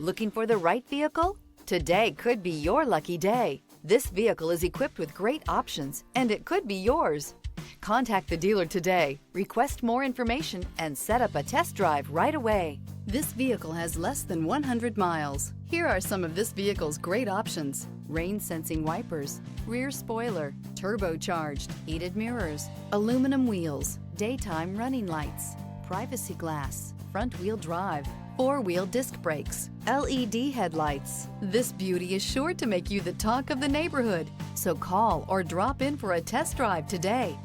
Looking for the right vehicle? Today could be your lucky day. This vehicle is equipped with great options, and it could be yours. Contact the dealer today, request more information, and set up a test drive right away. This vehicle has less than 100 miles. Here are some of this vehicle's great options: rain-sensing wipers, rear spoiler, turbocharged, heated mirrors, aluminum wheels, daytime running lights, privacy glass, front-wheel drive, four-wheel disc brakes, LED headlights. This beauty is sure to make you the talk of the neighborhood. So call or drop in for a test drive today.